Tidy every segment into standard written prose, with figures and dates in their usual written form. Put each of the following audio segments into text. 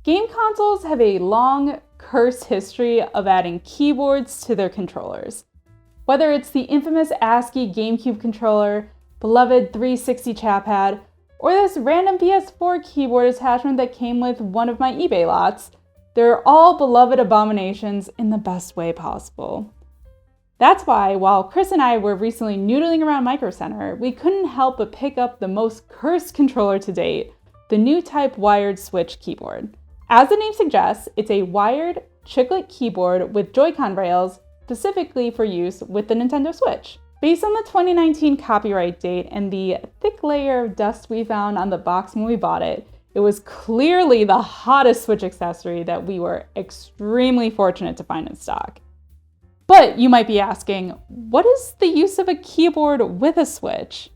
Game consoles have a long, cursed history of adding keyboards to their controllers. Whether it's the infamous ASCII GameCube controller, beloved 360 chat pad, or this random PS4 keyboard attachment that came with one of my eBay lots, they're all beloved abominations in the best way possible. That's why, while Chris and I were recently noodling around Micro Center, we couldn't help but pick up the most cursed controller to date, the NewType wired Switch keyboard. As the name suggests, it's a wired, chiclet keyboard with Joy-Con rails specifically for use with the Nintendo Switch. Based on the 2019 copyright date and the thick layer of dust we found on the box when we bought it, it was clearly the hottest Switch accessory that we were extremely fortunate to find in stock. But you might be asking, what is the use of a keyboard with a Switch?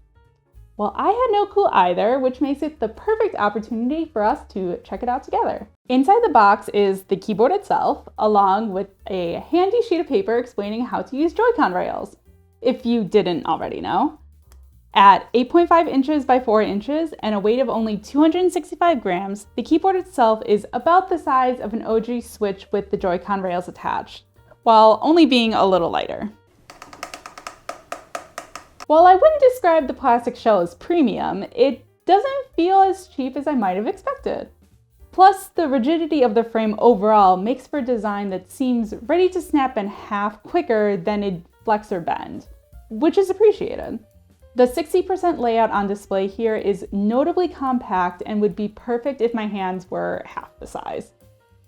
Well, I had no clue either, which makes it the perfect opportunity for us to check it out together. Inside the box is the keyboard itself, along with a handy sheet of paper explaining how to use Joy-Con rails, if you didn't already know. At 8.5 inches by 4 inches and a weight of only 265 grams, the keyboard itself is about the size of an OG Switch with the Joy-Con rails attached, while only being a little lighter. While I wouldn't describe the plastic shell as premium, it doesn't feel as cheap as I might have expected. Plus, the rigidity of the frame overall makes for a design that seems ready to snap in half quicker than it'd flex or bend, which is appreciated. The 60% layout on display here is notably compact and would be perfect if my hands were half the size.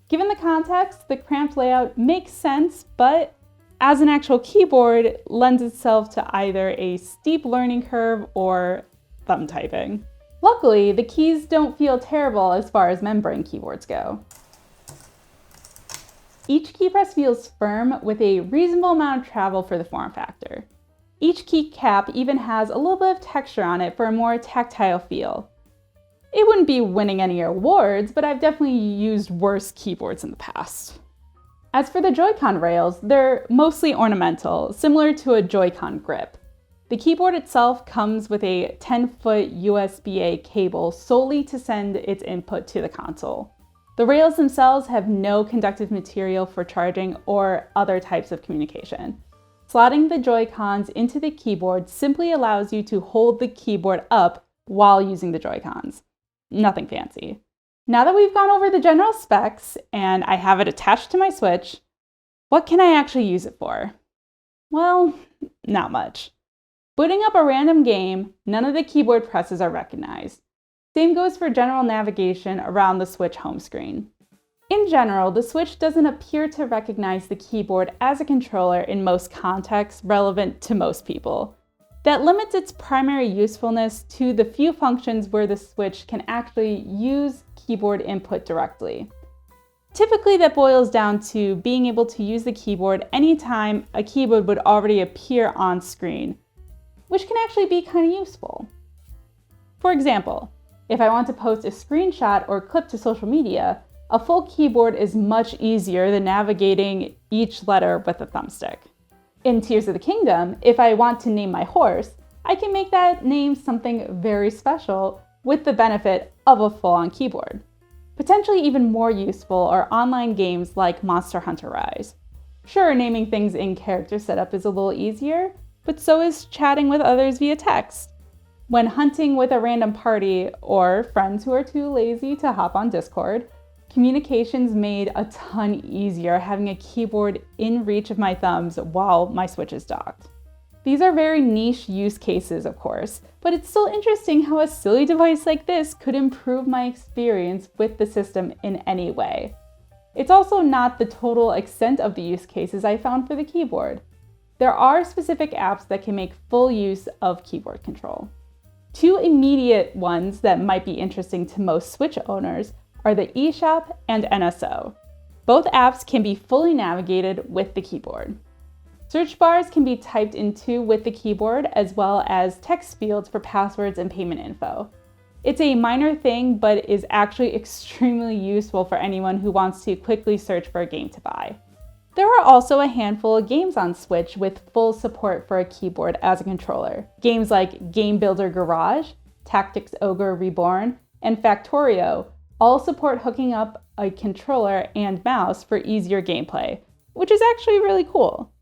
Given the context, the cramped layout makes sense, but as an actual keyboard, lends itself to either a steep learning curve or thumb typing. Luckily, the keys don't feel terrible as far as membrane keyboards go. Each key press feels firm with a reasonable amount of travel for the form factor. Each keycap even has a little bit of texture on it for a more tactile feel. It wouldn't be winning any awards, but I've definitely used worse keyboards in the past. As for the Joy-Con rails, they're mostly ornamental, similar to a Joy-Con grip. The keyboard itself comes with a 10-foot USB-A cable solely to send its input to the console. The rails themselves have no conductive material for charging or other types of communication. Slotting the Joy-Cons into the keyboard simply allows you to hold the keyboard up while using the Joy-Cons. Nothing fancy. Now that we've gone over the general specs and I have it attached to my Switch, what can I actually use it for? Well, not much. Booting up a random game, none of the keyboard presses are recognized. Same goes for general navigation around the Switch home screen. In general, the Switch doesn't appear to recognize the keyboard as a controller in most contexts relevant to most people. That limits its primary usefulness to the few functions where the Switch can actually use keyboard input directly. Typically, that boils down to being able to use the keyboard anytime a keyboard would already appear on screen, which can actually be kind of useful. For example, if I want to post a screenshot or clip to social media, a full keyboard is much easier than navigating each letter with a thumbstick. In Tears of the Kingdom, if I want to name my horse, I can make that name something very special with the benefit of a full-on keyboard. Potentially even more useful are online games like Monster Hunter Rise. Sure, naming things in character setup is a little easier, but so is chatting with others via text. When hunting with a random party or friends who are too lazy to hop on Discord, communication's made a ton easier having a keyboard in reach of my thumbs while my Switch is docked. These are very niche use cases, of course, but it's still interesting how a silly device like this could improve my experience with the system in any way. It's also not the total extent of the use cases I found for the keyboard. There are specific apps that can make full use of keyboard control. Two immediate ones that might be interesting to most Switch owners are the eShop and NSO. Both apps can be fully navigated with the keyboard. Search bars can be typed into with the keyboard, as well as text fields for passwords and payment info. It's a minor thing, but is actually extremely useful for anyone who wants to quickly search for a game to buy. There are also a handful of games on Switch with full support for a keyboard as a controller. Games like Game Builder Garage, Tactics Ogre Reborn, and Factorio all support hooking up a controller and mouse for easier gameplay, which is actually really cool.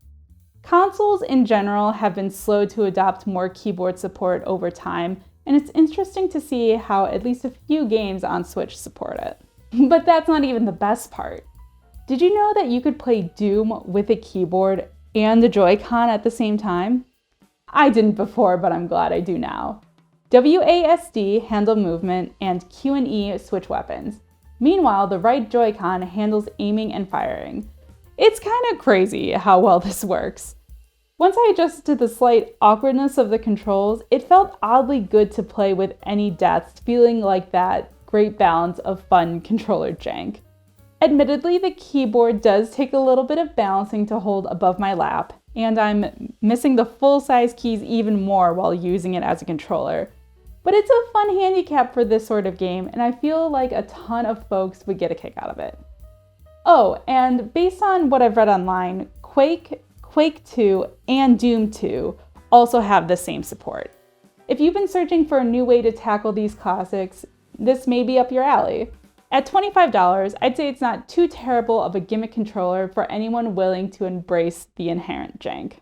Consoles in general have been slow to adopt more keyboard support over time, and it's interesting to see how at least a few games on Switch support it. But that's not even the best part. Did you know that you could play Doom with a keyboard and the Joy-Con at the same time? I didn't before, but I'm glad I do now. WASD handle movement and Q and E switch weapons. Meanwhile, the right Joy-Con handles aiming and firing. It's kind of crazy how well this works. Once I adjusted to the slight awkwardness of the controls, it felt oddly good to play with any deaths, feeling like that great balance of fun controller jank. Admittedly, the keyboard does take a little bit of balancing to hold above my lap, and I'm missing the full-size keys even more while using it as a controller. But it's a fun handicap for this sort of game, and I feel like a ton of folks would get a kick out of it. Oh, and based on what I've read online, Quake, Quake 2, and Doom 2 also have the same support. If you've been searching for a new way to tackle these classics, this may be up your alley. At $25, I'd say it's not too terrible of a gimmick controller for anyone willing to embrace the inherent jank.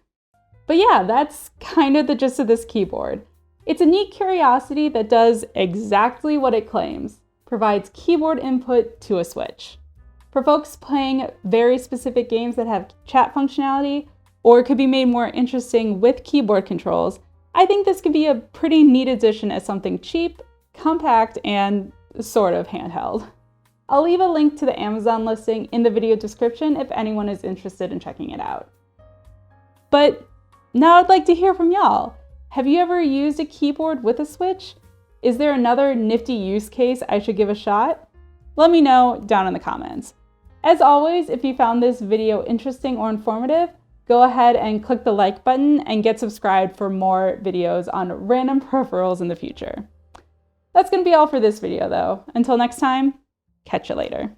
But yeah, that's kind of the gist of this keyboard. It's a neat curiosity that does exactly what it claims, provides keyboard input to a Switch. For folks playing very specific games that have chat functionality, or could be made more interesting with keyboard controls, I think this could be a pretty neat addition as something cheap, compact, and sort of handheld. I'll leave a link to the Amazon listing in the video description if anyone is interested in checking it out. But now I'd like to hear from y'all. Have you ever used a keyboard with a Switch? Is there another nifty use case I should give a shot? Let me know down in the comments. As always, if you found this video interesting or informative, go ahead and click the like button and get subscribed for more videos on random peripherals in the future. That's going to be all for this video though. Until next time, catch you later.